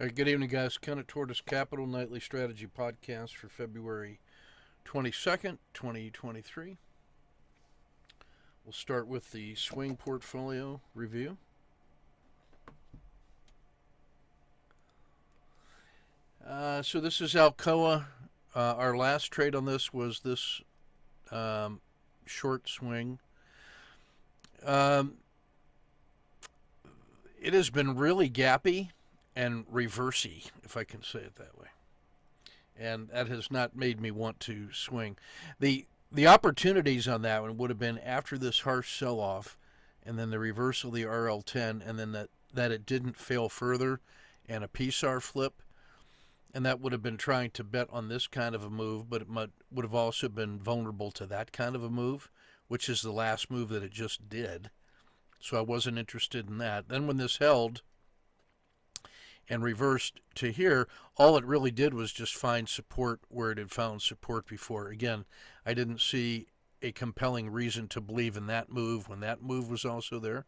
All right, good evening, guys. Counter Tortoise Capital Nightly Strategy Podcast for February 22nd, 2023. We'll start with the swing portfolio review. So this is Alcoa. Our last trade on this was this short swing. It has been really gappy and reversey, if I can say it that way. And that has not made me want to swing. The opportunities on that one would have been after this harsh sell-off and then the reversal of the RL10 and then that it didn't fail further and a PSAR flip. And that would have been trying to bet on this kind of a move, but it would have also been vulnerable to that kind of a move, which is the last move that it just did. So I wasn't interested in that. Then when this held and reversed to here, all it really did was just find support where it had found support before. Again, I didn't see a compelling reason to believe in that move when that move was also there.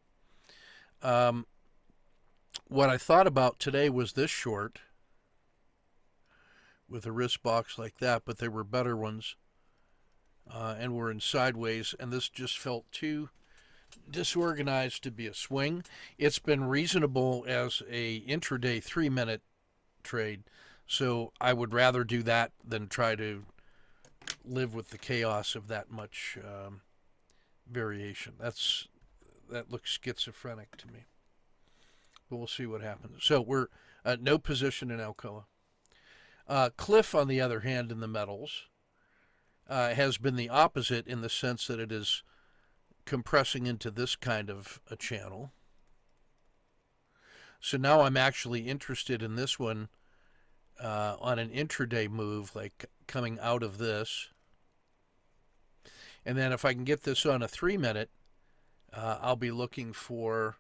What I thought about today was this short with a wrist box like that, but there were better ones and were in sideways, and this just felt too disorganized to be a swing. It's been reasonable as a intraday 3-minute trade, so I would rather do that than try to live with the chaos of that much variation. That looks schizophrenic to me, but we'll see what happens. So we're no position in Alcoa. Cliff, on the other hand, in the metals, has been the opposite in the sense that it is compressing into this kind of a channel. So now I'm actually interested in this one on an intraday move, like coming out of this. And then if I can get this on a 3-minute, I'll be looking for,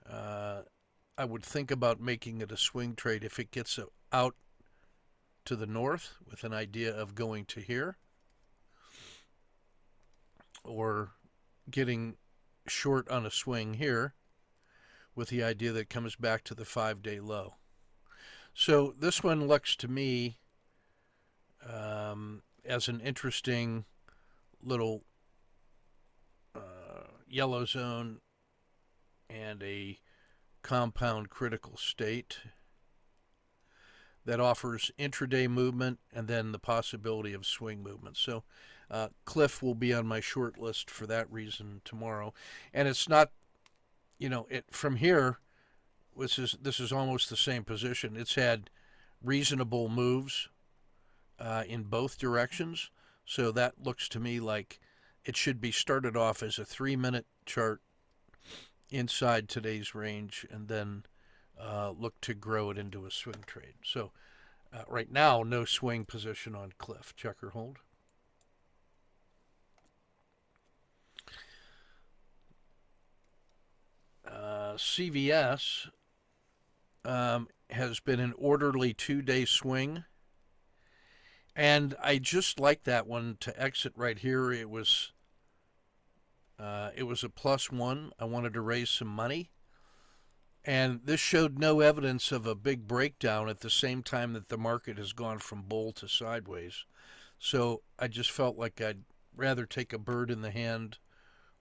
I would think about making it a swing trade if it gets out to the north with an idea of going to here, or getting short on a swing here with the idea that it comes back to the 5-day low. So this one looks to me as an interesting little yellow zone and a compound critical state that offers intraday movement and then the possibility of swing movement. So Cliff will be on my short list for that reason tomorrow. And it's not, from here, this is almost the same position. It's had reasonable moves in both directions. So that looks to me like it should be started off as a 3-minute chart inside today's range and then look to grow it into a swing trade. So right now, no swing position on Cliff. Check or hold. CVS has been an orderly 2-day swing, and I just like that one to exit right here. It was a +1. I wanted to raise some money. And this showed no evidence of a big breakdown at the same time that the market has gone from bull to sideways. So I just felt like I'd rather take a bird in the hand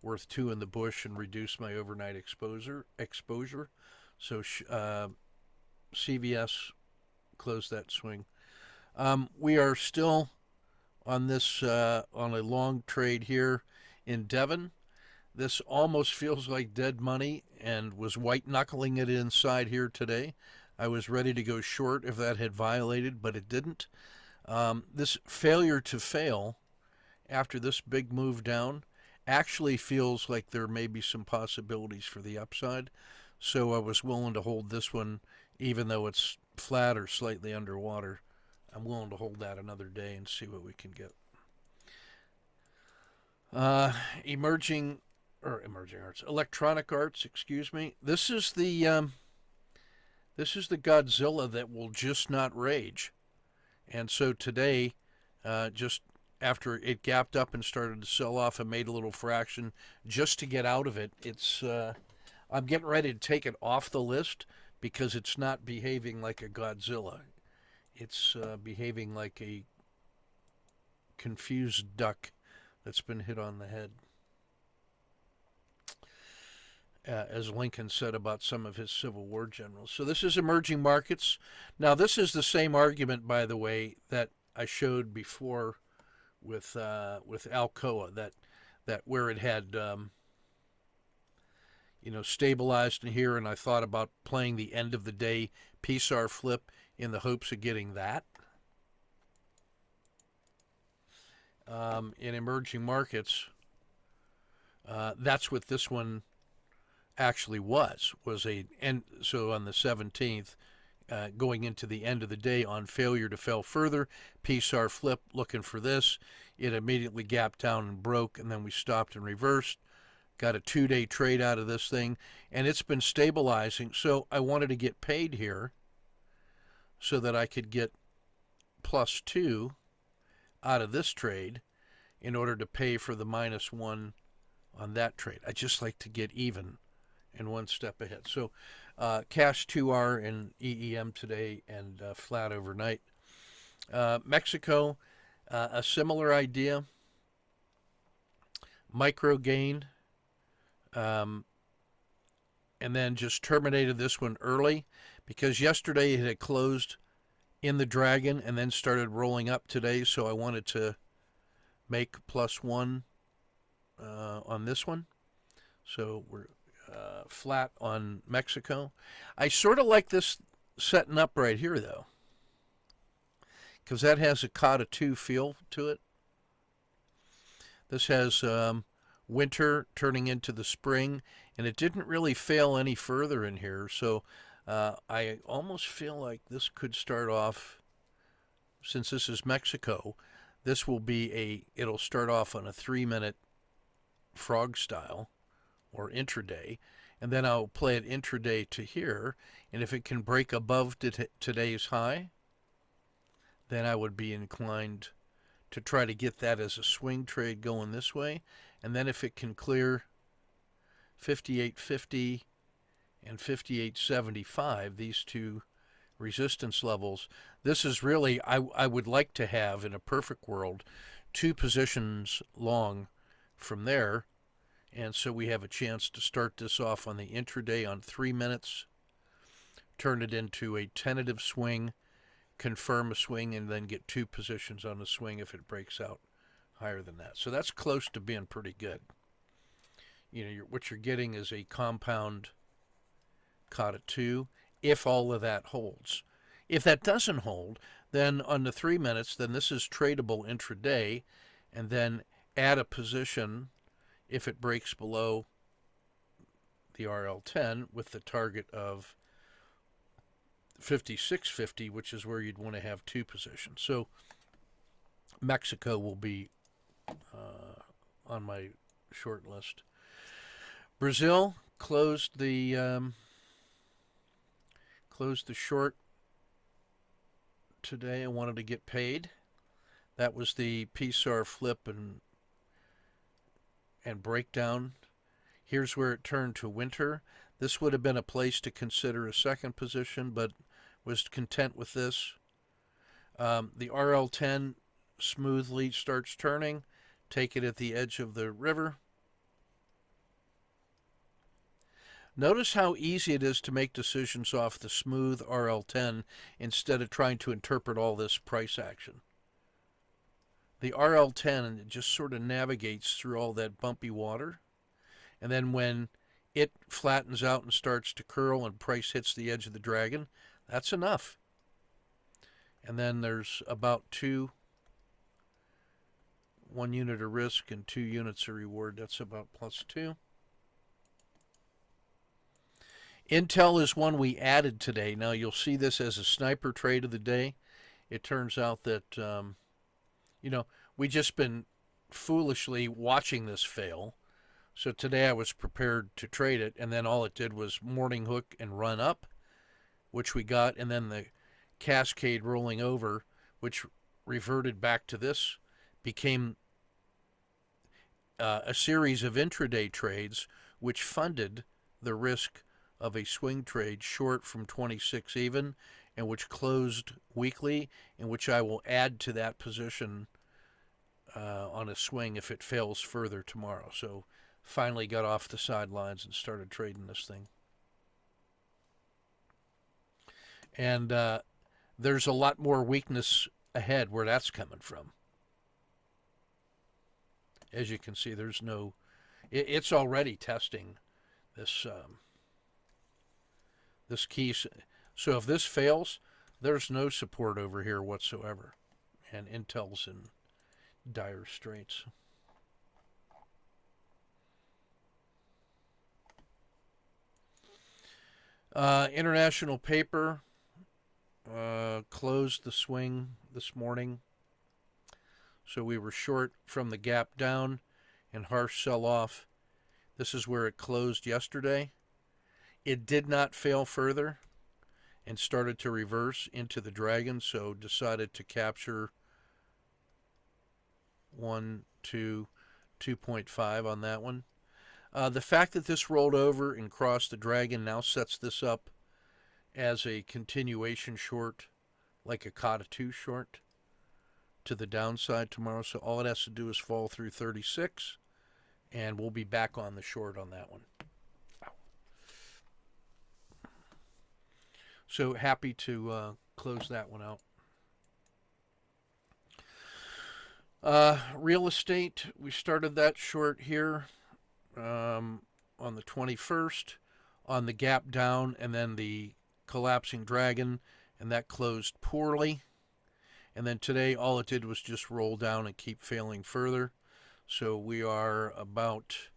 worth 2 in the bush and reduce my overnight exposure. So CVS closed that swing. We are still on this on a long trade here in Devon. This almost feels like dead money and was white-knuckling it inside here today. I was ready to go short if that had violated, but it didn't. This failure to fail after this big move down actually feels like there may be some possibilities for the upside. So I was willing to hold this one even though it's flat or slightly underwater. I'm willing to hold that another day and see what we can get. Emerging arts, electronic arts, excuse me. This is the Godzilla that will just not rage. And so today, just after it gapped up and started to sell off and made a little fraction just to get out of it, I'm getting ready to take it off the list because it's not behaving like a Godzilla. It's behaving like a confused duck that's been hit on the head. As Lincoln said about some of his Civil War generals. So this is emerging markets. Now this is the same argument, by the way, that I showed before with Alcoa, that where it had stabilized in here, and I thought about playing the end of the day PSAR flip in the hopes of getting that. In emerging markets, that's what this one actually was a and so on the 17th, going into the end of the day on failure to fell further, PSAR flip looking for this. It immediately gapped down and broke, and then we stopped and reversed. Got a 2-day trade out of this thing, and it's been stabilizing. So I wanted to get paid here so that I could get +2 out of this trade in order to pay for the -1 on that trade. I just like to get even and one step ahead. So cash 2R in EEM today and flat overnight. Mexico, a similar idea. Micro gain. And then just terminated this one early because yesterday it had closed in the dragon and then started rolling up today. So I wanted to make +1 on this one. So we're flat on Mexico. I sort of like this setting up right here, though, because that has a Kata 2 feel to it. This has winter turning into the spring, and it didn't really fail any further in here. So I almost feel like this could start off, since this is Mexico, this will be it'll start off on a 3-minute frog style or intraday, and then I'll play it intraday to here, and if it can break above today's high, then I would be inclined to try to get that as a swing trade going this way, and then if it can clear 58.50 and 58.75, these two resistance levels, this is really, I would like to have, in a perfect world, 2 positions long from there. And so we have a chance to start this off on the intraday on 3 minutes, turn it into a tentative swing, confirm a swing, and then get 2 positions on the swing if it breaks out higher than that. So that's close to being pretty good. What you're getting is a compound Kata 2 if all of that holds. If that doesn't hold, then on the 3 minutes, then this is tradable intraday, and then add a position if it breaks below the RL10 with the target of 56.50, which is where you'd want to have 2 positions. So Mexico will be on my short list. Brazil closed the short today. I wanted to get paid. That was the PSAR flip and breakdown. Here's where it turned to winter. This would have been a place to consider a second position, but was content with this. The RL10 smoothly starts turning. Take it at the edge of the river. Notice how easy it is to make decisions off the smooth RL10 instead of trying to interpret all this price action. The RL10 just sort of navigates through all that bumpy water, and then when it flattens out and starts to curl and price hits the edge of the dragon, that's enough. And then there's about 1 unit of risk and 2 units of reward. That's about +2. Intel is one we added today. Now you'll see this as a sniper trade of the day. It turns out that we just been foolishly watching this fail. So today I was prepared to trade it, and then all it did was morning hook and run up, which we got, and then the cascade rolling over, which reverted back to this, became a series of intraday trades, which funded the risk of a swing trade short from 26 even, and which closed weekly, and which I will add to that position on a swing if it fails further tomorrow. So finally got off the sidelines and started trading this thing. And there's a lot more weakness ahead where that's coming from. As you can see, there's no, it's already testing this this key. So if this fails, there's no support over here whatsoever, and Intel's in dire straits. International paper closed the swing this morning. So we were short from the gap down and harsh sell-off. This is where it closed yesterday. It did not fail further and started to reverse into the dragon, so decided to capture 2.5 on that one. The fact that this rolled over and crossed the dragon now sets this up as a continuation short, like a Kata 2 short, to the downside tomorrow. So all it has to do is fall through 36, and we'll be back on the short on that one. So happy to close that one out. Real estate, we started that short here on the 21st on the gap down and then the collapsing dragon, and that closed poorly. And then today all it did was just roll down and keep failing further. So we are about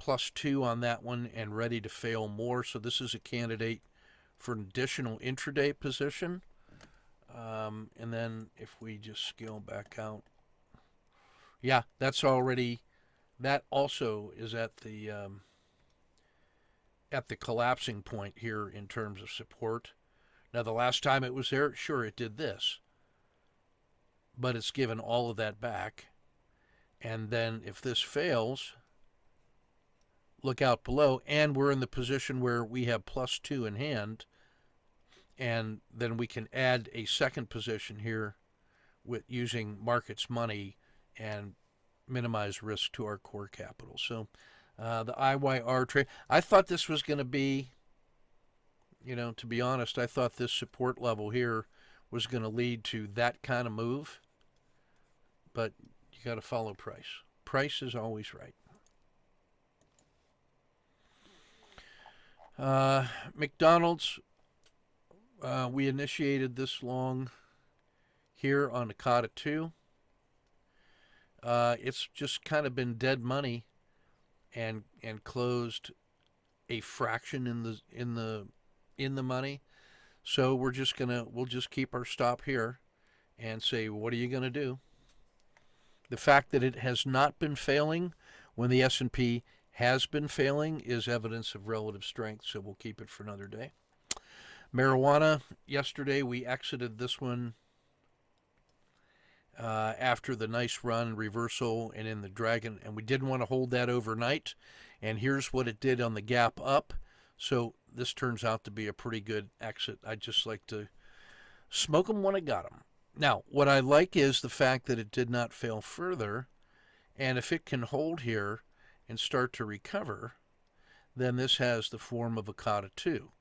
+2 on that one and ready to fail more. So this is a candidate for an additional intraday position. And then if we just scale back out, yeah, that's already, that also is at the collapsing point here in terms of support. Now the last time it was there, sure, it did this, but it's given all of that back. And then if this fails, look out below, and we're in the position where we have +2 in hand, and then we can add a second position here with using market's money and minimize risk to our core capital. So the IYR trade, I thought this was going to be, to be honest, I thought this support level here was going to lead to that kind of move, but you got to follow price. Price is always right. McDonald's, we initiated this long here on the Kata 2. It's just kind of been dead money and closed a fraction in the money. So we'll just keep our stop here and say, what are you going to do? The fact that it has not been failing when the S&P has been failing is evidence of relative strength, so we'll keep it for another day. Marijuana, yesterday we exited this one after the nice run, reversal, and in the dragon, and we didn't want to hold that overnight, and here's what it did on the gap up. So this turns out to be a pretty good exit. I just like to smoke them when I got them. Now, what I like is the fact that it did not fail further, and if it can hold here and start to recover, then this has the form of a Kata 2.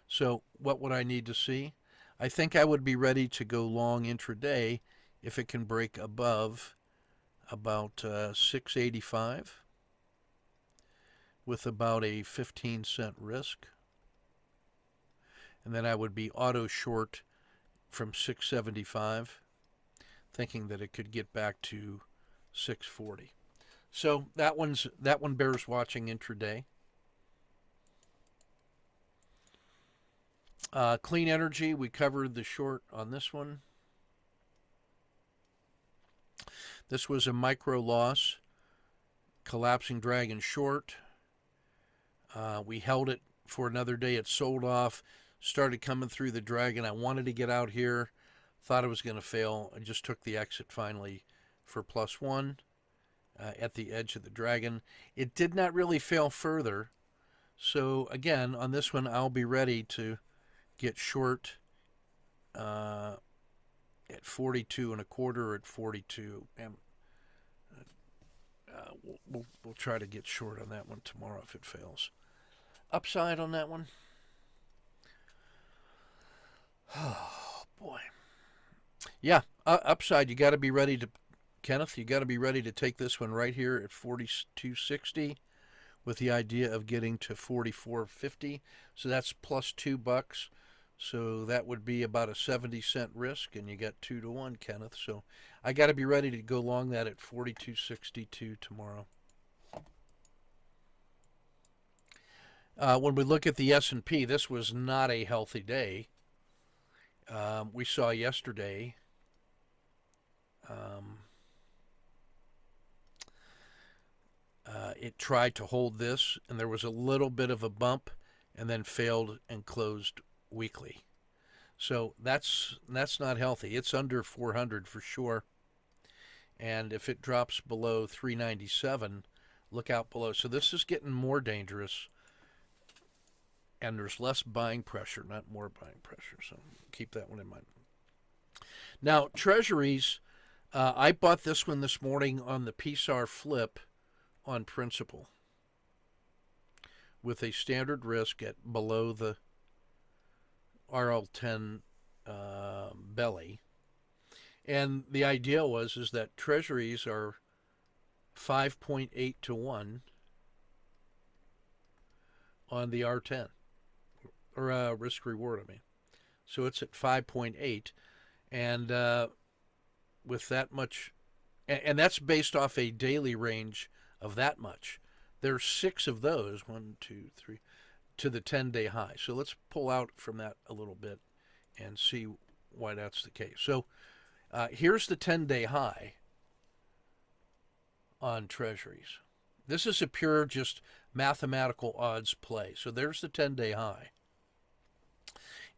So what would I need to see? I think I would be ready to go long intraday if it can break above about 685 with about a 15-cent risk. And then I would be auto short from 675, thinking that it could get back to 640. So that one bears watching intraday. Clean energy, we covered the short on this one. This was a micro loss, collapsing dragon short. We held it for another day. It sold off, started coming through the dragon. I wanted to get out here, thought it was going to fail. I just took the exit finally for +1 at the edge of the dragon. It did not really fail further, So again, on this one, I'll be ready to get short at 42 and a quarter or at 42. And we'll try to get short on that one tomorrow if it fails. Upside on that one? Oh boy. Yeah, upside. You got to be ready to, Kenneth. You got to be ready to take this one right here at 42.60, with the idea of getting to 44.50. So that's plus $2. So that would be about a 70-cent risk, and you got 2 to 1, Kenneth. So I got to be ready to go long that at 42.62 tomorrow. When we look at the S&P, this was not a healthy day. We saw yesterday it tried to hold this, and there was a little bit of a bump, and then failed and closed weakly. So that's not healthy. It's under 400 for sure. And if it drops below 397, look out below. So this is getting more dangerous, and there's less buying pressure, not more buying pressure. So keep that one in mind. Now, treasuries, I bought this one this morning on the PSAR flip on principal with a standard risk at below the RL10 belly. And the idea is that treasuries are 5.8 to 1 on the R10, or risk reward, I mean. So it's at 5.8, and with that much, and that's based off a daily range of that much. There's 6 of those, 1, 2, 3, to the 10-day high. So let's pull out from that a little bit and see why that's the case. So here's the 10-day high on treasuries. This is a pure just mathematical odds play. So there's the 10-day high.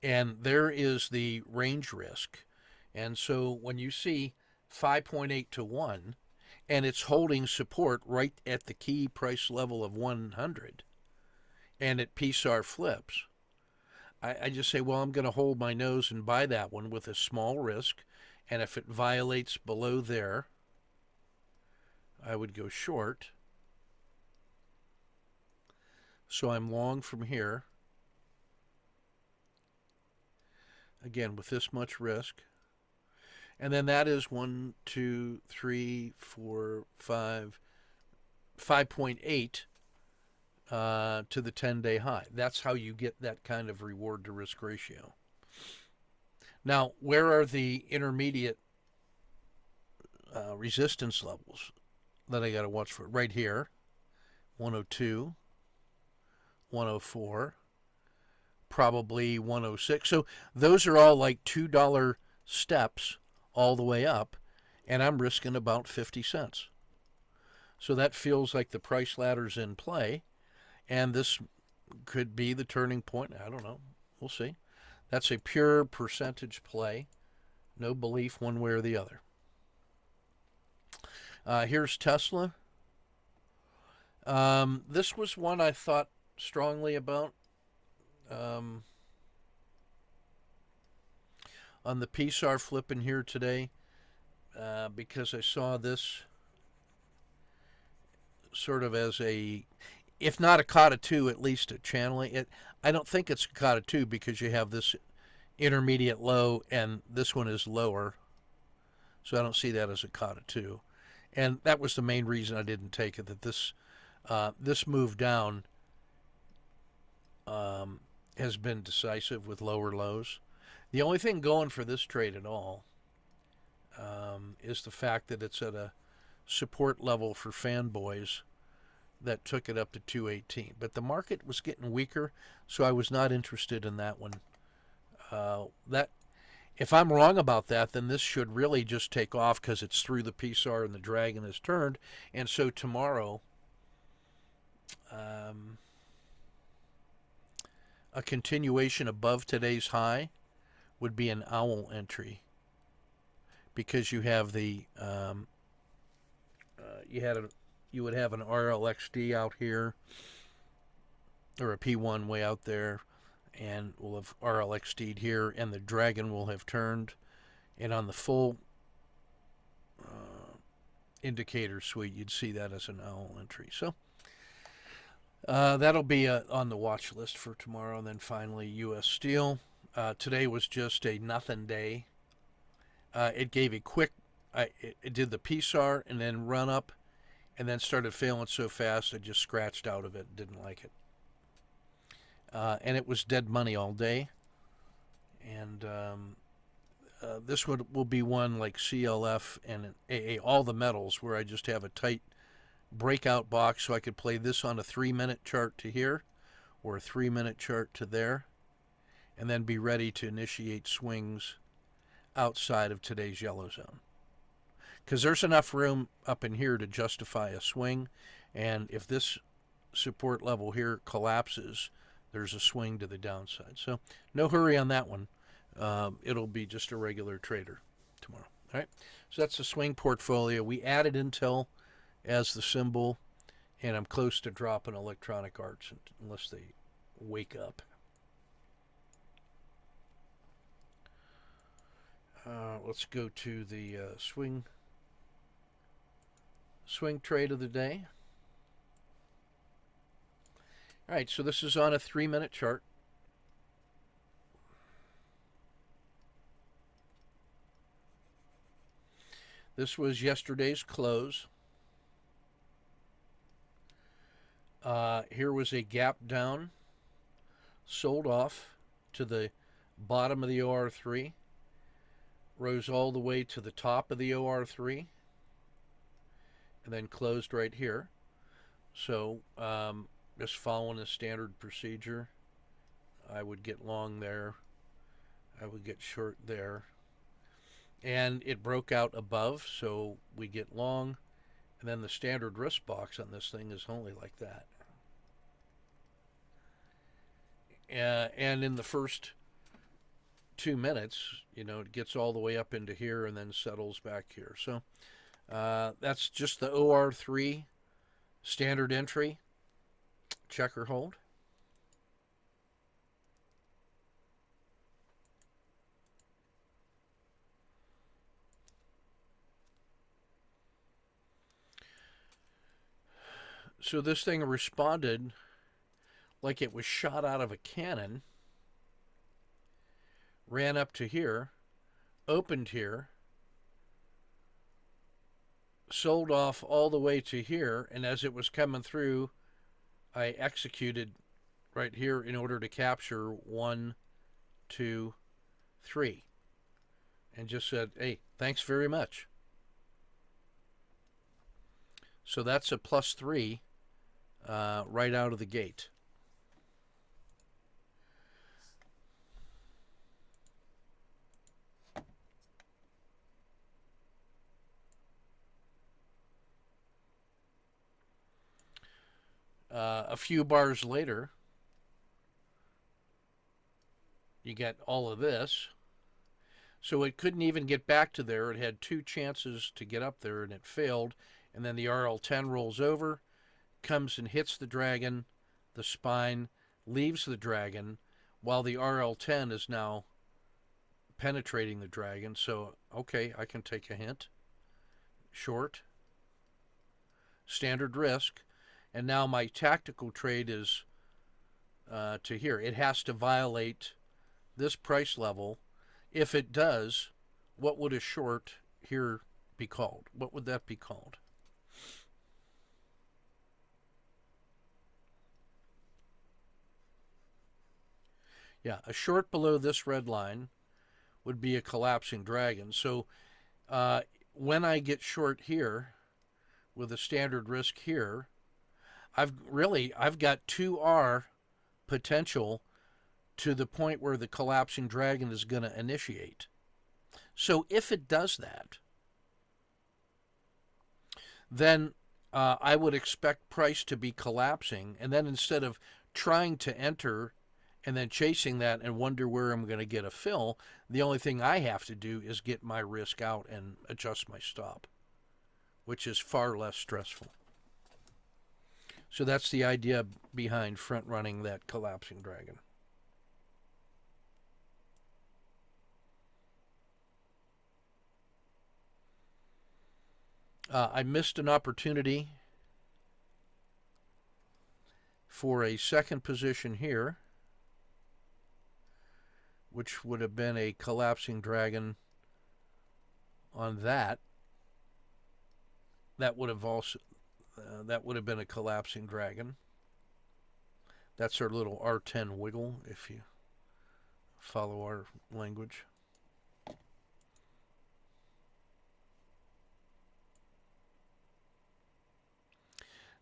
And there is the range risk. And so when you see 5.8 to 1, and it's holding support right at the key price level of 100, and it PSAR flips, I just say, well, I'm going to hold my nose and buy that one with a small risk. And if it violates below there, I would go short. So I'm long from here. Again, with this much risk. And then that is 1, 2, 3, 4, 5, 5.8 to the 10-day high. That's how you get that kind of reward to risk ratio. Now, where are the intermediate resistance levels that I got to watch for? Right here, 102, 104, probably 106. So those are all like $2 steps all the way up, and I'm risking about 50 cents. So that feels like the price ladder's in play, and this could be the turning point. I don't know. We'll see. That's a pure percentage play. No belief one way or the other. Here's Tesla. This was one I thought strongly about. On the PSAR flip in here today, because I saw this sort of as a, if not a kata 2, at least a channeling. I don't think it's a kata 2 because you have this intermediate low and this one is lower. So I don't see that as a kata 2. And that was the main reason I didn't take it, that this move down has been decisive with lower lows. The only thing going for this trade at all is the fact that it's at a support level for fanboys that took it up to 218. But the market was getting weaker, so I was not interested in that one. If I'm wrong about that, then this should really just take off because it's through the PSAR and the dragon has turned. And so tomorrow, a continuation above today's high would be an owl entry, because you have the you would have an RLXD out here, or a P1 way out there, and we'll have RLXD'd here, and the dragon will have turned, and on the full indicator suite, you'd see that as an owl entry. So that'll be on the watch list for tomorrow. And then finally, U.S. Steel. Today was just a nothing day. It gave a quick, it did the PSAR and then run up, and then started failing so fast I just scratched out of it. Didn't like it. And it was dead money all day. And this will be one like CLF and AA, all the metals, where I just have a tight breakout box, so I could play this on a 3-minute chart to here, or a 3-minute chart to there, and then be ready to initiate swings outside of today's yellow zone. Because there's enough room up in here to justify a swing, and if this support level here collapses, there's a swing to the downside. So no hurry on that one. It'll be just a regular trader tomorrow. All right, so that's the swing portfolio. We added Intel as the symbol, and I'm close to dropping Electronic Arts unless they wake up. Let's go to the swing trade of the day. All right, so this is on a 3-minute chart. This was yesterday's close. Here was a gap down, sold off to the bottom of the OR3, rose all the way to the top of the OR3, and then closed right here. So just following the standard procedure, I would get long there, I would get short there, and it broke out above, so we get long, and then the standard risk box on this thing is only like that. And in the first 2 minutes, it gets all the way up into here and then settles back here. So that's just the OR3 standard entry, check or hold. So this thing responded like it was shot out of a cannon, ran up to here, opened here, sold off all the way to here, and as it was coming through, I executed right here in order to capture 1, 2, 3, and just said, hey, thanks very much. So that's a +3 right out of the gate. A few bars later, you get all of this. So it couldn't even get back to there. It had 2 chances to get up there, and it failed. And then the RL10 rolls over, comes and hits the dragon, the spine, leaves the dragon, while the RL10 is now penetrating the dragon. So, okay, I can take a hint. Short. Standard risk. And now my tactical trade is to here. It has to violate this price level. If it does, what would a short here be called? What would that be called? Yeah, a short below this red line would be a collapsing dragon. So when I get short here with a standard risk here, I've got 2R potential to the point where the collapsing dragon is going to initiate. So if it does that, then I would expect price to be collapsing, and then instead of trying to enter and then chasing that and wonder where I'm going to get a fill, the only thing I have to do is get my risk out and adjust my stop, which is far less stressful. So that's the idea behind front running that collapsing dragon. I missed an opportunity for a second position here, which would have been a collapsing dragon on that. That would have been a collapsing dragon. That's our little R10 wiggle, if you follow our language.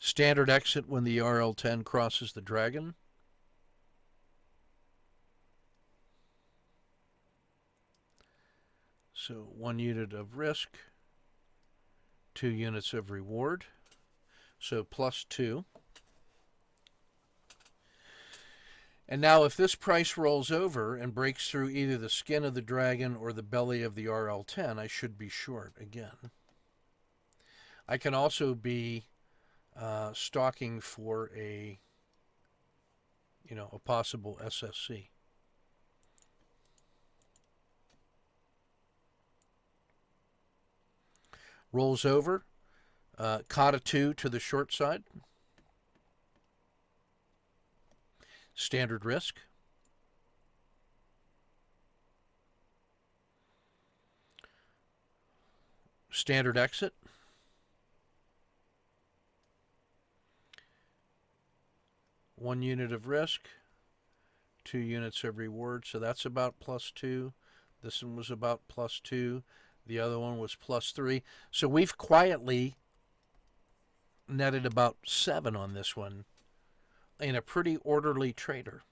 Standard exit when the RL10 crosses the dragon. So 1 unit of risk, 2 units of reward. So +2. And now if this price rolls over and breaks through either the skin of the dragon or the belly of the RL10, I should be short again. I can also be stalking for a possible SSC. Rolls over, caught a 2 to the short side. Standard risk. Standard exit. One unit of risk, 2 units of reward. So that's about +2. This one was about +2. The other one was +3. So we've quietly netted about 7 on this one in a pretty orderly trader.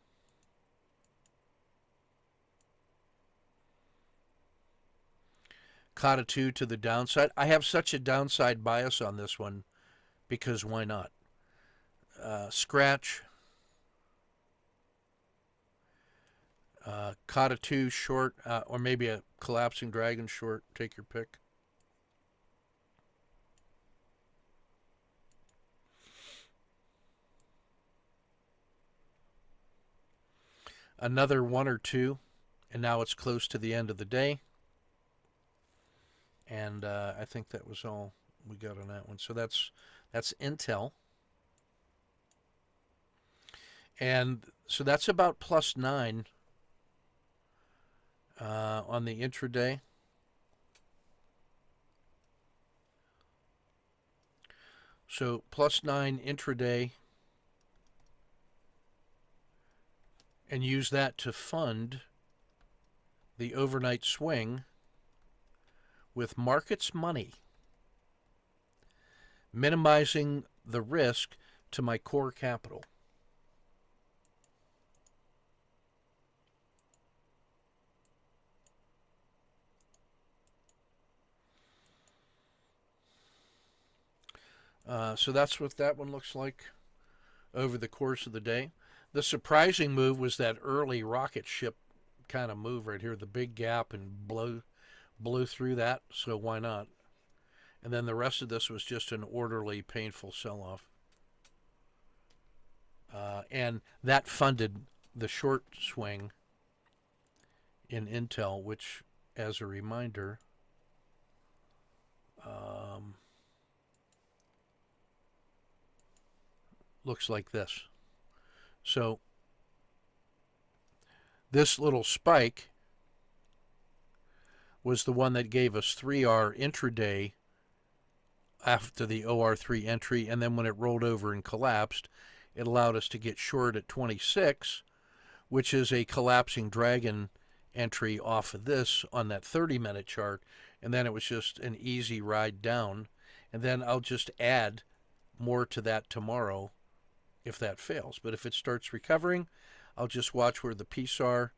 Caught a 2 to the downside. I have such a downside bias on this one because why not? Scratch. Caught a 2 short, or maybe a collapsing dragon short. Take your pick. Another 1 or 2, and now it's close to the end of the day. And I think that was all we got on that one. So that's Intel. And so that's about +9 on the intraday. So +9 intraday, and use that to fund the overnight swing with markets money, minimizing the risk to my core capital. So that's what that one looks like over the course of the day. The surprising move was that early rocket ship kind of move right here, the big gap, and blew through that, so why not? And then the rest of this was just an orderly, painful sell-off. And that funded the short swing in Intel, which, as a reminder, looks like this. So this little spike was the one that gave us 3R intraday after the OR3 entry, and then when it rolled over and collapsed, it allowed us to get short at 26, which is a collapsing dragon entry off of this on that 30-minute chart, and then it was just an easy ride down, and then I'll just add more to that tomorrow if that fails. But if it starts recovering, I'll just watch where the PSAR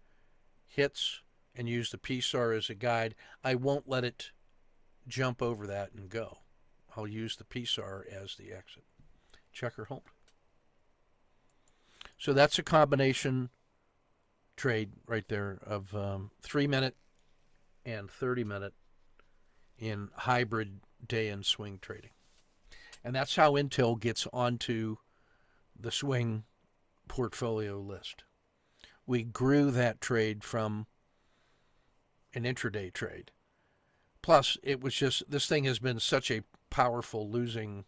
hits and use the PSAR as a guide. I won't let it jump over that and go. I'll use the PSAR as the exit. Check or hold. So that's a combination trade right there of 3-minute and 30-minute in hybrid day and swing trading. And that's how Intel gets onto the swing portfolio list. We grew that trade from an intraday trade. Plus, it was just, this thing has been such a powerful losing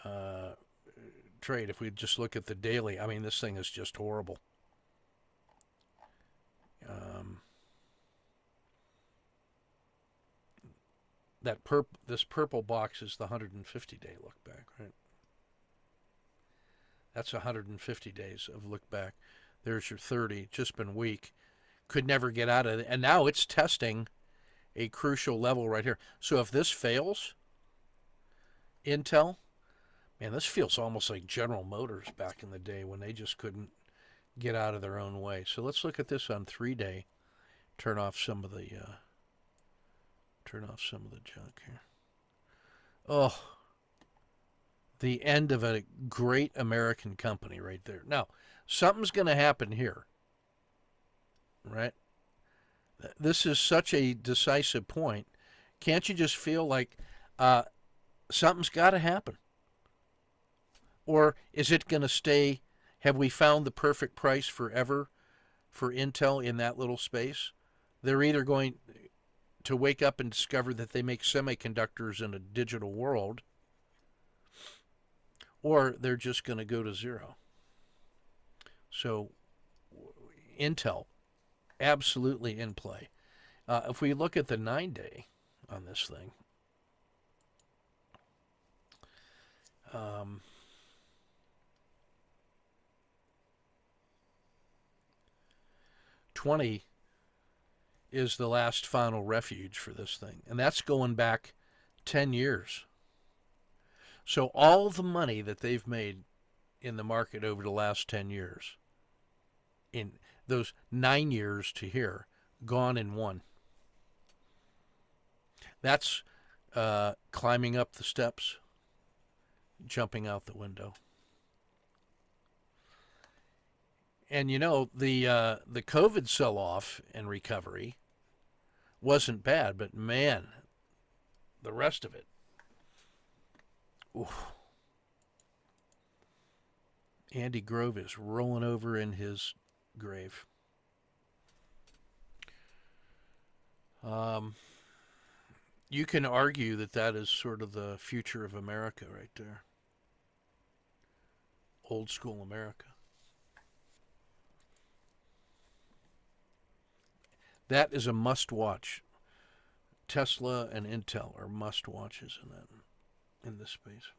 uh, trade. If we just look at the daily, I mean, this thing is just horrible. Um, this purple box is the 150-day look back, right? That's 150 days of look back. There's your 30, just been weak. Could never get out of it. And now it's testing a crucial level right here. So if this fails, Intel, man, this feels almost like General Motors back in the day when they just couldn't get out of their own way. So let's look at this on 3-day. Turn off some of the junk here. Oh, the end of a great American company right there. Now, something's going to happen here, right? This is such a decisive point. Can't you just feel like something's got to happen? Or is it going to stay? Have we found the perfect price forever for Intel in that little space? They're either going to wake up and discover that they make semiconductors in a digital world, or they're just going to go to zero. So Intel, absolutely in play. If we look at the 9-day on this thing, 20 is the last final refuge for this thing, and that's going back 10 years. So all the money that they've made in the market over the last 10 years, in those 9 years to here, gone in one. That's climbing up the steps, jumping out the window. And you know, the COVID sell-off and recovery wasn't bad, but man, the rest of it. Oof. Andy Grove is rolling over in his grave. You can argue that that is sort of the future of America right there. Old school America. That is a must-watch. Tesla and Intel are must-watches in this space.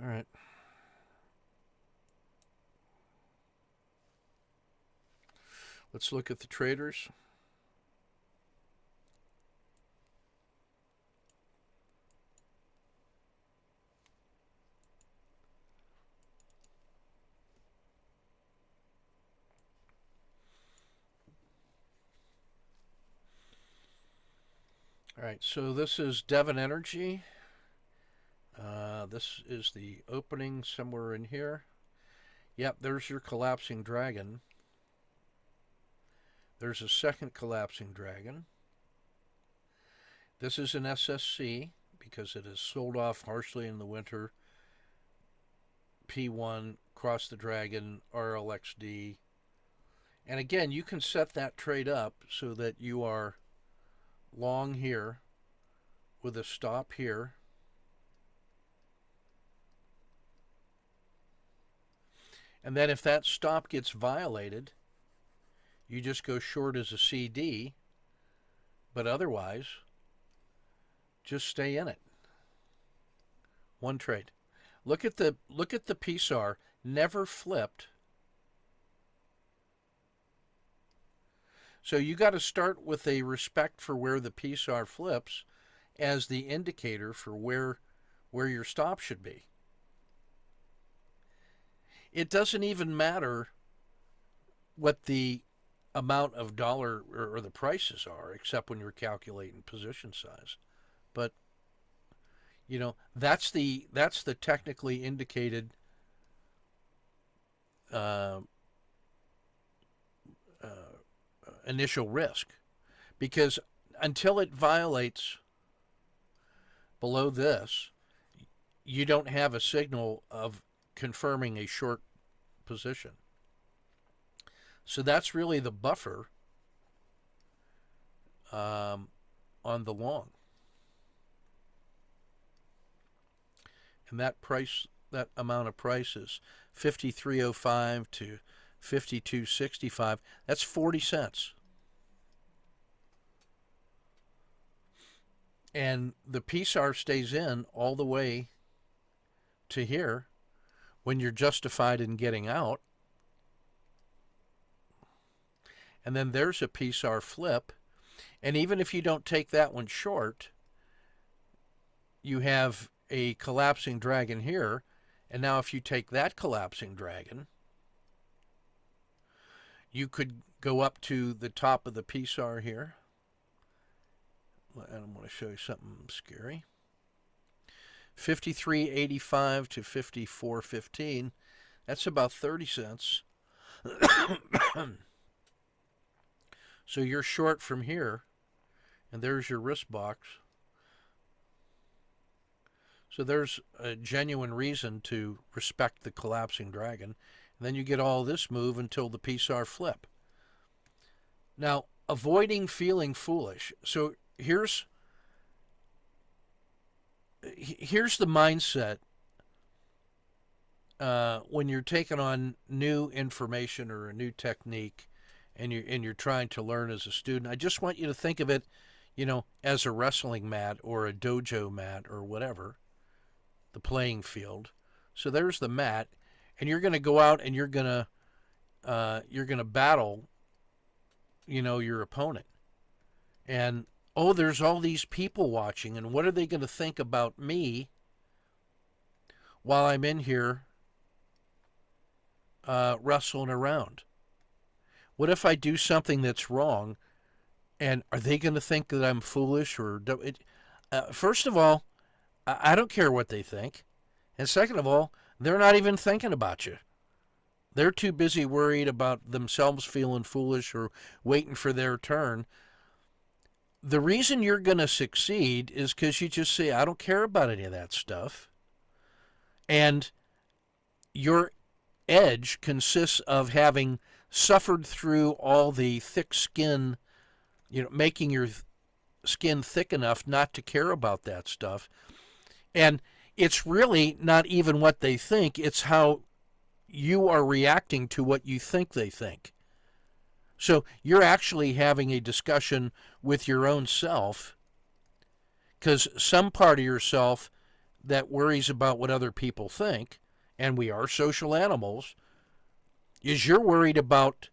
All right. Let's look at the traders. All right, so this is Devon Energy. This is the opening somewhere in here. Yep, there's your collapsing dragon. There's a second collapsing dragon. This is an SSC because it has sold off harshly in the winter. P1, cross the dragon, RLXD. And again, you can set that trade up so that you are long here with a stop here. And then if that stop gets violated, you just go short as a CD, but otherwise, just stay in it. One trade. Look at the PSAR, never flipped. So you got to start with a respect for where the PSAR flips as the indicator for where your stop should be. It doesn't even matter what the amount of dollar or the prices are, except when you're calculating position size. But you know, that's the technically indicated initial risk, because until it violates below this, you don't have a signal of confirming a short position. So that's really the buffer on the long. And that amount of price is 53.05 to 52.65. That's 40 cents. And the PSAR stays in all the way to here when you're justified in getting out. And then there's a PSAR flip. And even if you don't take that one short, you have a collapsing dragon here. And now if you take that collapsing dragon, you could go up to the top of the PSAR here. And I'm going to show you something scary. 53.85 to 54.15. That's about 30 cents. So you're short from here, and there's your risk box. So there's a genuine reason to respect the collapsing dragon. And then you get all this move until the PSAR flip. Now, avoiding feeling foolish. So here's the mindset when you're taking on new information or a new technique, and you're trying to learn as a student. I just want you to think of it, as a wrestling mat or a dojo mat or whatever, the playing field. So there's the mat, and you're going to go out and you're going to battle, your opponent. And there's all these people watching, and what are they going to think about me while I'm in here wrestling around? What if I do something that's wrong, and are they going to think that I'm foolish? Or first of all, I don't care what they think. And second of all, they're not even thinking about you. They're too busy worried about themselves feeling foolish or waiting for their turn. The reason you're going to succeed is because you just say, I don't care about any of that stuff. And your edge consists of having suffered through all the thick skin, making your skin thick enough not to care about that stuff. And it's really not even what they think, it's how you are reacting to what you think they think. So you're actually having a discussion with your own self, because some part of yourself that worries about what other people think, and we are social animals, is you're worried about,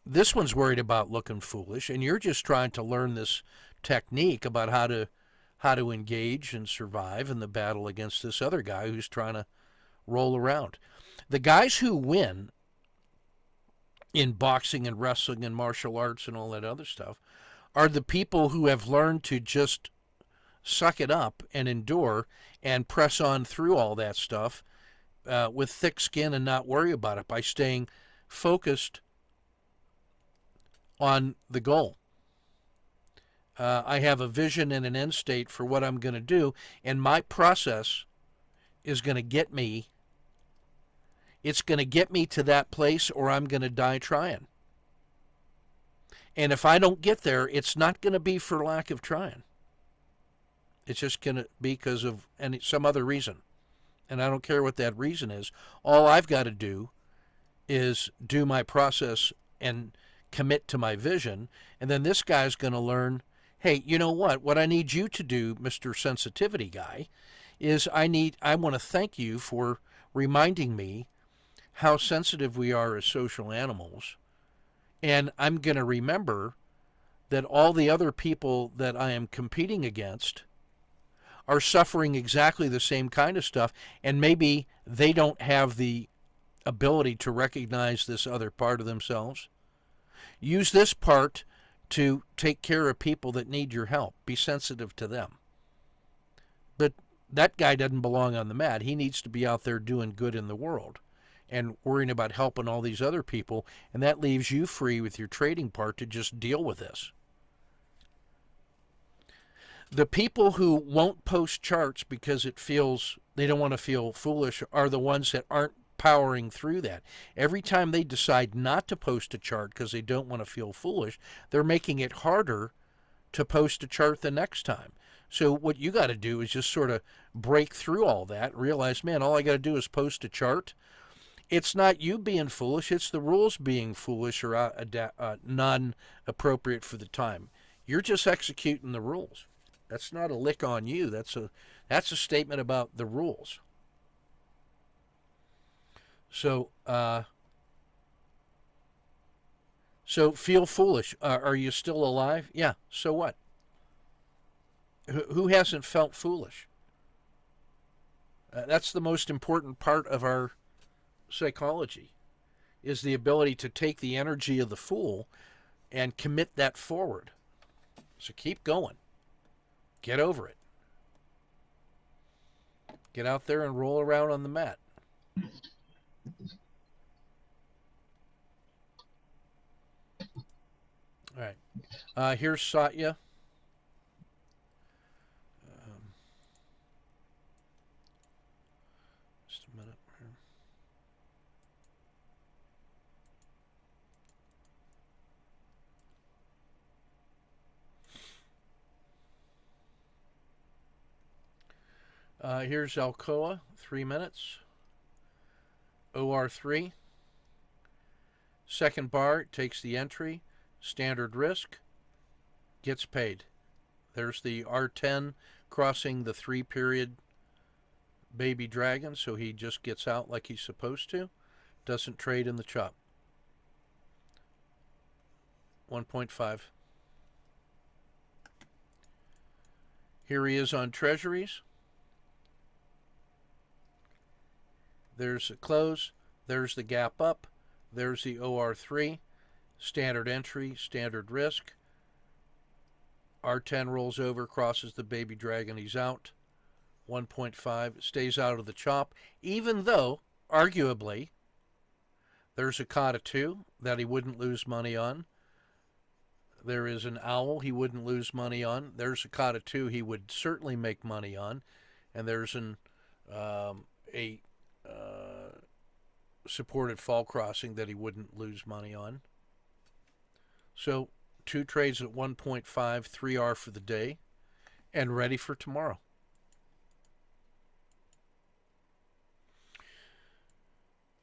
this one's worried about looking foolish, and you're just trying to learn this technique about how to engage and survive in the battle against this other guy who's trying to roll around. The guys who win in boxing and wrestling and martial arts and all that other stuff are the people who have learned to just suck it up and endure and press on through all that stuff with thick skin and not worry about it by staying focused on the goal. I have a vision and an end state for what I'm going to do, and my process is going to get me. It's going to get me to that place, or I'm going to die trying. And if I don't get there, it's not going to be for lack of trying. It's just going to be because of some other reason. And I don't care what that reason is. All I've got to do is do my process and commit to my vision. And then this guy's going to learn, hey, you know what? What I need you to do, Mr. Sensitivity Guy, is I want to thank you for reminding me how sensitive we are as social animals. And I'm going to remember that all the other people that I am competing against are suffering exactly the same kind of stuff, and maybe they don't have the ability to recognize this other part of themselves. Use this part to take care of people that need your help. Be sensitive to them. But that guy doesn't belong on the mat. He needs to be out there doing good in the world and worrying about helping all these other people, and that leaves you free with your trading part to just deal with this. The people who won't post charts because it feels they don't want to feel foolish are the ones that aren't powering through that. Every time they decide not to post a chart because they don't want to feel foolish, they're making it harder to post a chart the next time. So what you got to do is just sort of break through all that, realize, man, all I got to do is post a chart. It's not you being foolish, it's the rules being foolish or non-appropriate for the time. You're just executing the rules. That's not a lick on you. That's a statement about the rules. So so feel foolish. Are you still alive? Yeah. So what? Who hasn't felt foolish? That's the most important part of our psychology, is the ability to take the energy of the fool and commit that forward. So keep going. Get over it. Get out there and roll around on the mat. All right. Here's Satya. Just a minute here. Here's Alcoa, 3 minutes. OR3. Second bar takes the entry. Standard risk. Gets paid. There's the R10 crossing the 3-period baby dragon, so he just gets out like he's supposed to. Doesn't trade in the chop. 1.5. Here he is on treasuries. There's the close. There's the gap up. There's the OR3. Standard entry, standard risk. R10 rolls over, crosses the baby dragon. He's out. 1.5. Stays out of the chop, even though, arguably, there's a Kata 2 that he wouldn't lose money on. There is an owl he wouldn't lose money on. There's a Kata 2 he would certainly make money on. And there's a supported fall crossing that he wouldn't lose money on. So 2 trades at 1.5, 3R for the day, and ready for tomorrow.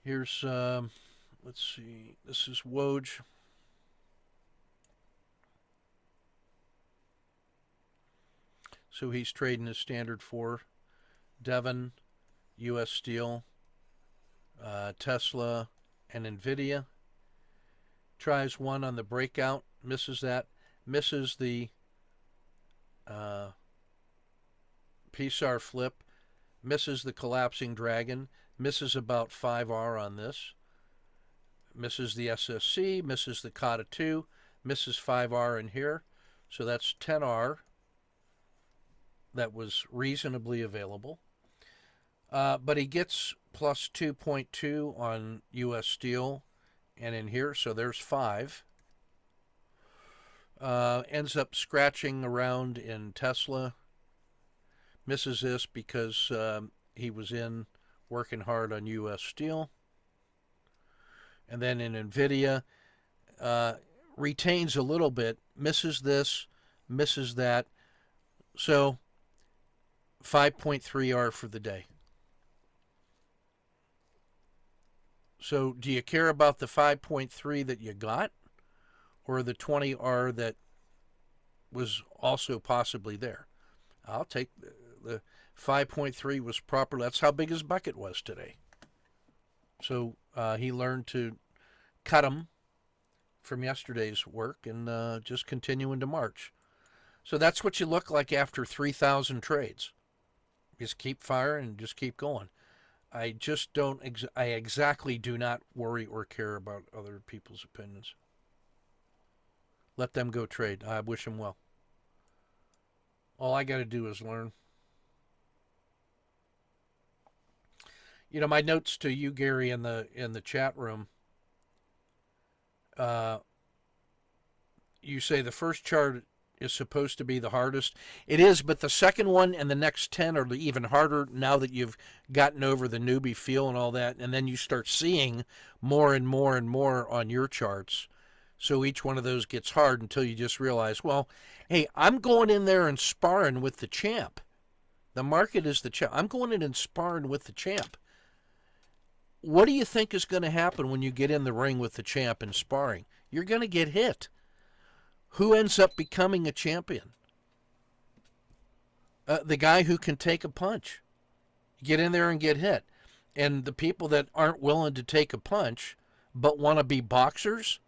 Here's, let's see, this is Woj. So he's trading his standard 4. Devon, U.S. Steel, Tesla, and NVIDIA. Tries one on the breakout, misses that, misses the PSAR flip, misses the collapsing dragon, misses about 5R on this, misses the SSC, misses the Kata 2, misses 5R in here. So that's 10R that was reasonably available. But he gets plus 2.2 on U.S. Steel and in here, so there's 5. Ends up scratching around in Tesla. Misses this because he was in working hard on U.S. Steel. And then in NVIDIA, retains a little bit, misses this, misses that. So 5.3R for the day. So do you care about the 5.3 that you got, or the 20R that was also possibly there? I'll take the 5.3 was proper. That's how big his bucket was today. So he learned to cut them from yesterday's work and just continue into March. So that's what you look like after 3,000 trades. Just keep firing and just keep going. I just don't, I exactly do not worry or care about other people's opinions. Let them go trade. I wish them well. All I got to do is learn. You know, my notes to you, Gary, in the chat room. You say the first chart is supposed to be the hardest. It is, but the second one and the next 10 are even harder now that you've gotten over the newbie feel and all that. And then you start seeing more and more and more on your charts. So each one of those gets hard until you just realize, well, hey, I'm going in there and sparring with the champ. The market is the champ. I'm going in and sparring with the champ. What do you think is going to happen when you get in the ring with the champ and sparring? You're going to get hit. Who ends up becoming a champion? The guy who can take a punch. Get in there and get hit. And the people that aren't willing to take a punch but want to be boxers,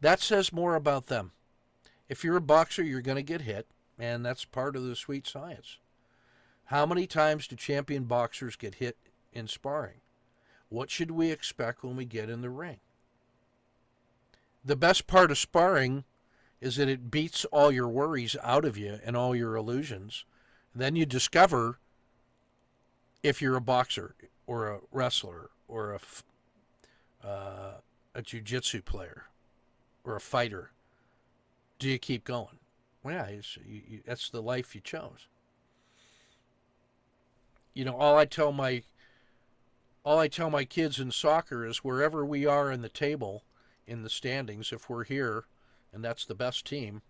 that says more about them. If you're a boxer, you're going to get hit, and that's part of the sweet science. How many times do champion boxers get hit in sparring? What should we expect when we get in the ring? The best part of sparring is that it beats all your worries out of you and all your illusions. Then you discover if you're a boxer or a wrestler or a jiu-jitsu player or a fighter. Do you keep going? Well, yeah, that's the life you chose. You know, all I tell my kids in soccer is wherever we are in the table, in the standings, if we're here, and that's the best team,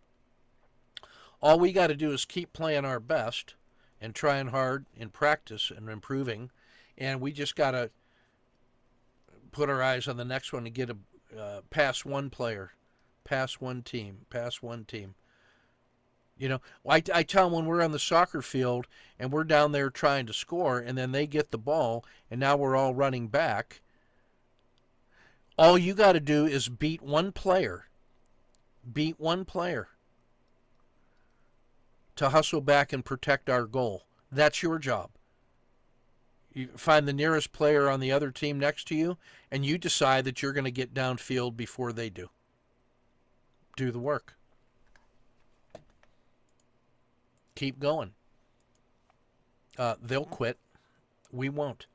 all we got to do is keep playing our best and trying hard in practice and improving, and we just got to put our eyes on the next one and get a past one player, past one team, past one team. You know, I tell them when we're on the soccer field and we're down there trying to score, and then they get the ball, and now we're all running back. All you got to do is beat one player. Beat one player to hustle back and protect our goal. That's your job. You find the nearest player on the other team next to you, and you decide that you're going to get downfield before they do. Do the work. Keep going. They'll quit. We won't.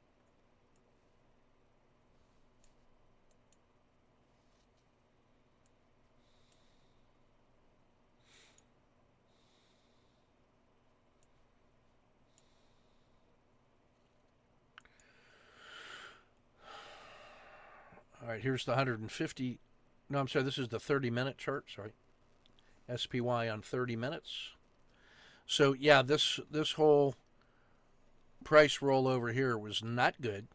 All right, here's the 150. No, I'm sorry, this is the 30-minute chart. Sorry. SPY on 30 minutes. So, yeah, this whole price rollover here was not good.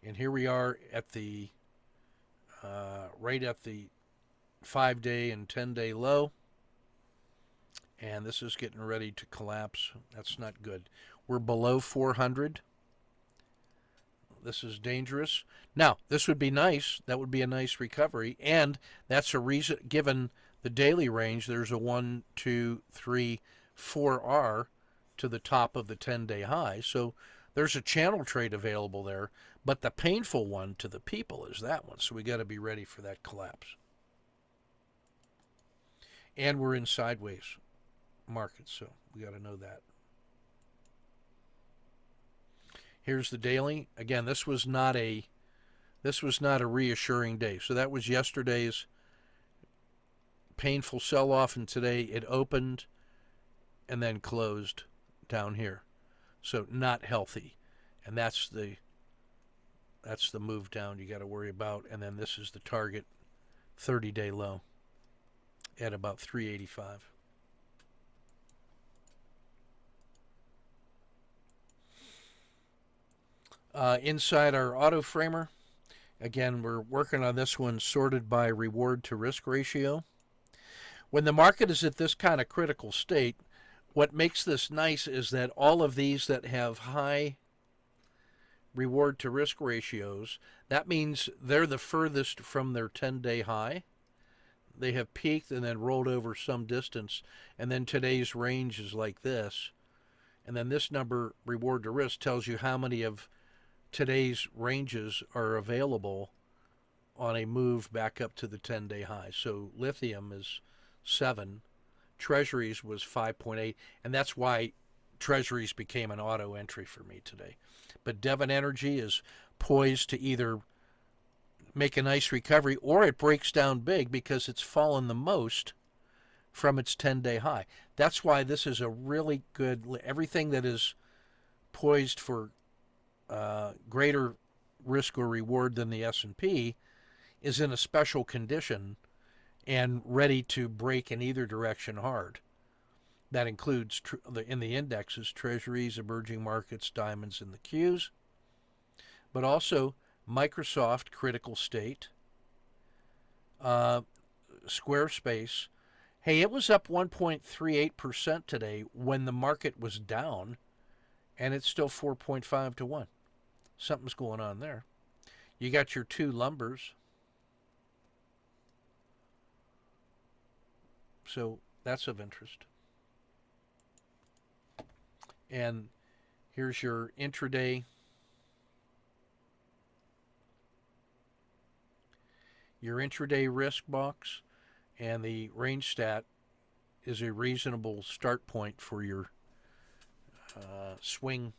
And here we are at the, right at the 5-day and 10-day low. And this is getting ready to collapse. That's not good. We're below 400. This is dangerous. Now, this would be nice. That would be a nice recovery. And that's a reason, given the daily range, there's a 1, 2, 3, 4R to the top of the 10-day high. So there's a channel trade available there. But the painful one to the people is that one. So we got to be ready for that collapse. And we're in sideways markets, so we got to know that. Here's the daily. Again, this was not a reassuring day. So that was yesterday's painful sell-off, and today it opened and then closed down here. So not healthy. And that's the move down you got to worry about. And then this is the target 30-day low at about 385. Inside our auto framer, again, we're working on this one sorted by reward to risk ratio. When the market is at this kind of critical state, what makes this nice is that all of these that have high reward to risk ratios, that means they're the furthest from their 10-day high. They have peaked and then rolled over some distance, and then today's range is like this. And then this number, reward to risk, tells you how many of today's ranges are available on a move back up to the 10-day high. So lithium is 7, treasuries was 5.8, and that's why treasuries became an auto entry for me today. But Devon Energy is poised to either make a nice recovery or it breaks down big because it's fallen the most from its 10-day high. That's why this is a really good, everything that is poised for greater risk or reward than the S&P is in a special condition and ready to break in either direction hard. That includes, in the indexes, treasuries, emerging markets, diamonds, and the Qs, but also Microsoft, critical state, Squarespace. Hey, it was up 1.38% today when the market was down, and it's still 4.5 to 1. Something's going on there. You got your two lumbers. So that's of interest. And here's your intraday. Your intraday risk box, and the range stat is a reasonable start point for your swing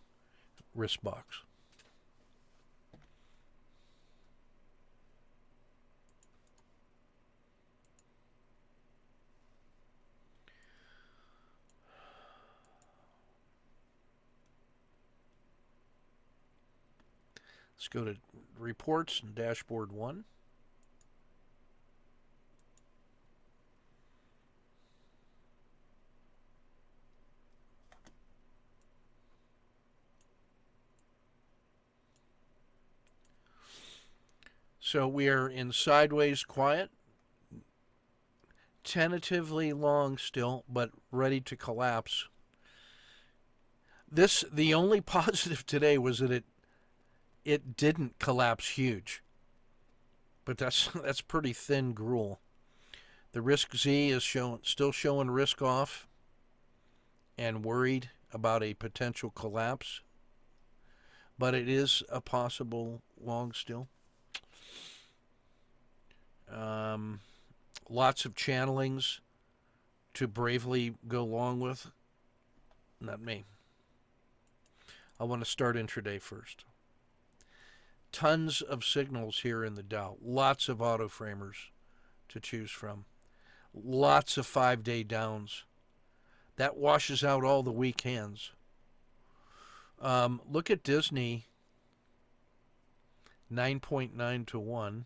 risk box. Let's go to reports and dashboard 1. So we are in sideways quiet, tentatively long still, but ready to collapse. The only positive today was that it didn't collapse huge, but that's pretty thin gruel. The risk Z is still showing risk off and worried about a potential collapse, but it is a possible long still. Lots of channelings to bravely go long with. Not me. I want to start intraday first. Tons of signals here in the Dow. Lots of auto framers to choose from. Lots of 5-day downs. That washes out all the weak hands. Look at Disney, 9.9 to 1.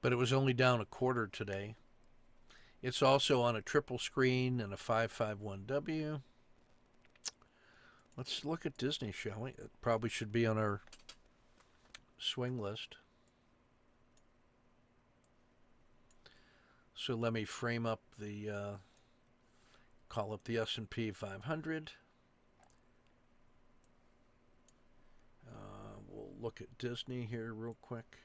But it was only down a quarter today. It's also on a triple screen and a 551W. Let's look at Disney, shall we? It probably should be on our swing list. So let me frame up call up the S&P 500. We'll look at Disney here real quick.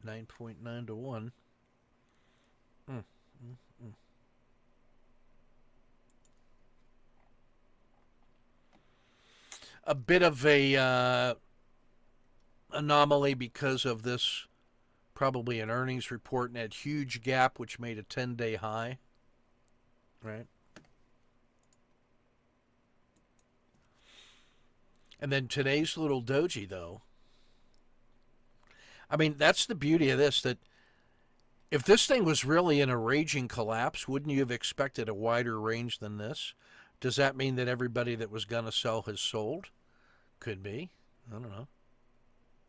$9.9 to 1. A bit of a anomaly because of this, probably an earnings report, and that huge gap which made a 10-day high, right? And then today's little doji, though. I mean, that's the beauty of this, that if this thing was really in a raging collapse, wouldn't you have expected a wider range than this? Does that mean that everybody that was going to sell has sold? Could be. I don't know.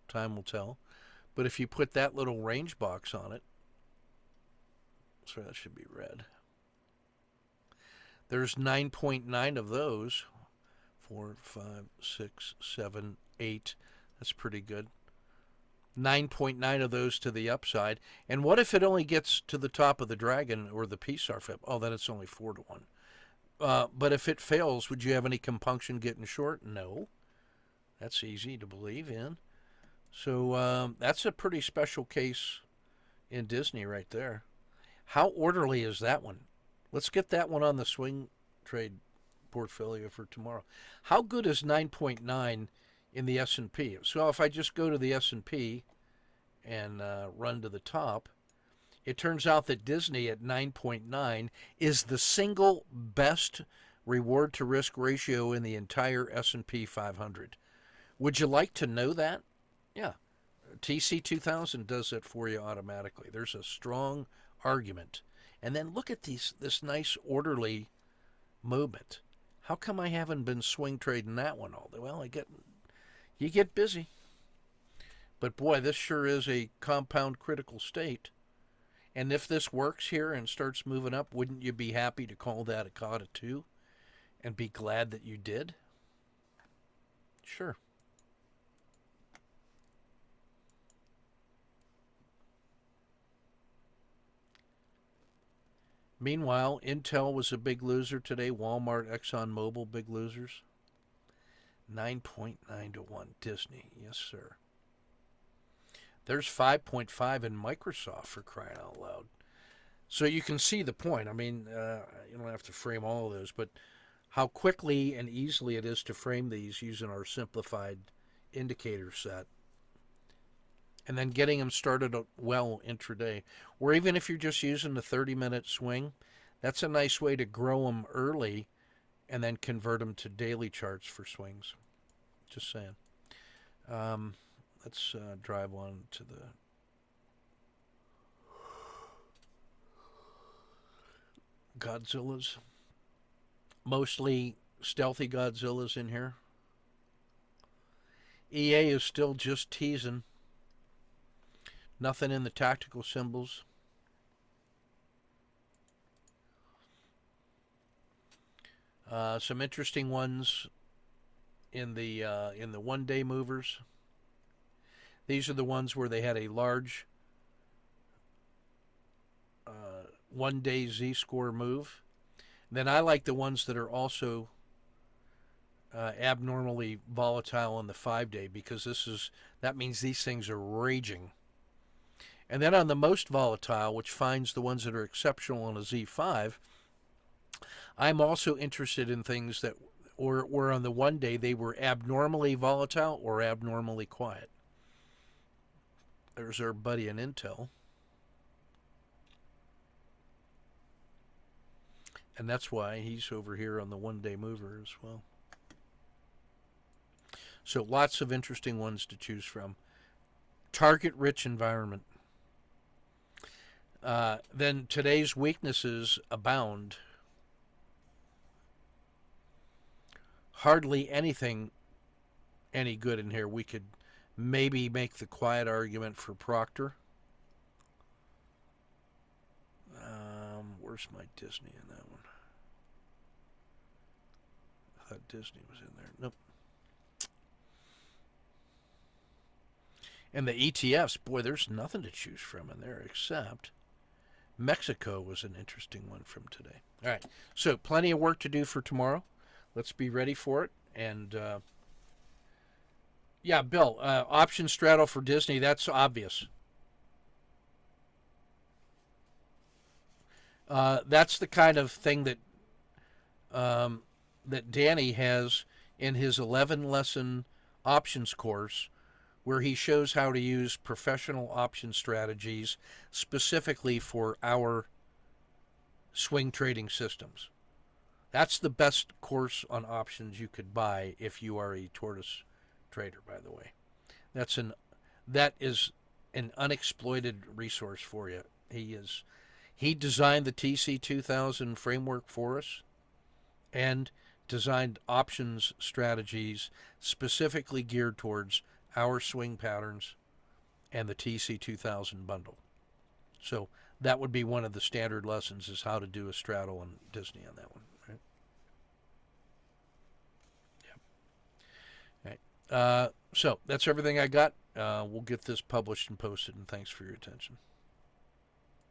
Time will tell. But if you put that little range box on it, sorry, that should be red. There's 9.9 of those. 4, 5, 6, 7, 8. That's pretty good. 9.9 of those to the upside. And what if it only gets to the top of the dragon or the PSAR fib? Oh, then it's only 4 to 1. But if it fails, would you have any compunction getting short? No. That's easy to believe in. So that's a pretty special case in Disney right there. How orderly is that one? Let's get that one on the swing trade portfolio for tomorrow. How good is 9.9 in the S&P? So if I just go to the S&P and run to the top, It turns out that Disney at 9.9 is the single best reward to risk ratio in the entire S&P 500. Would you like to know that? Yeah. TC 2000 does it for you automatically. There's a strong argument. And then look at this nice orderly movement. How come I haven't been swing trading that one all day? Well, you get busy. But boy, this sure is a compound critical state. And if this works here and starts moving up, wouldn't you be happy to call that a COTA 2 and be glad that you did? Sure. Meanwhile, Intel was a big loser today. Walmart, ExxonMobil, big losers. 9.9 to 1 Disney. Yes, sir. There's 5.5 in Microsoft, for crying out loud. So you can see the point. I mean, you don't have to frame all of those, but how quickly and easily it is to frame these using our simplified indicator set. And then getting them started well intraday. Or even if you're just using the 30-minute swing, that's a nice way to grow them early and then convert them to daily charts for swings. Just saying. Let's drive on to the Godzillas. Mostly stealthy Godzillas in here. EA is still just teasing. Nothing in the tactical symbols. Some interesting ones in the 1-day movers. These are the ones where they had a large 1-day Z-score move. Then I like the ones that are also abnormally volatile on the 5-day, because that means these things are raging. And then on the most volatile, which finds the ones that are exceptional on a Z5, I'm also interested in things that were on the 1-day they were abnormally volatile or abnormally quiet. There's our buddy in Intel. And that's why he's over here on the 1-day mover as well. So lots of interesting ones to choose from. Target-rich environment. Then today's weaknesses abound. Hardly anything any good in here. We could maybe make the quiet argument for Procter. Where's my Disney in that one? I thought Disney was in there. Nope. And the ETFs, boy, there's nothing to choose from in there except Mexico was an interesting one from today. All right, so plenty of work to do for tomorrow. Let's be ready for it. And yeah, Bill, option straddle for Disney, that's obvious. That's the kind of thing that that Danny has in his 11-lesson options course, where he shows how to use professional option strategies specifically for our swing trading systems. That's the best course on options you could buy if you are a tortoise trader, by the way. That is an unexploited resource for you. He designed the TC 2000 framework for us and designed options strategies specifically geared towards our swing patterns and the TC 2000 bundle. So that would be one of the standard lessons, is how to do a straddle and Disney on that one. Right? Yeah. All right. So that's everything I got. We'll get this published and posted, and thanks for your attention.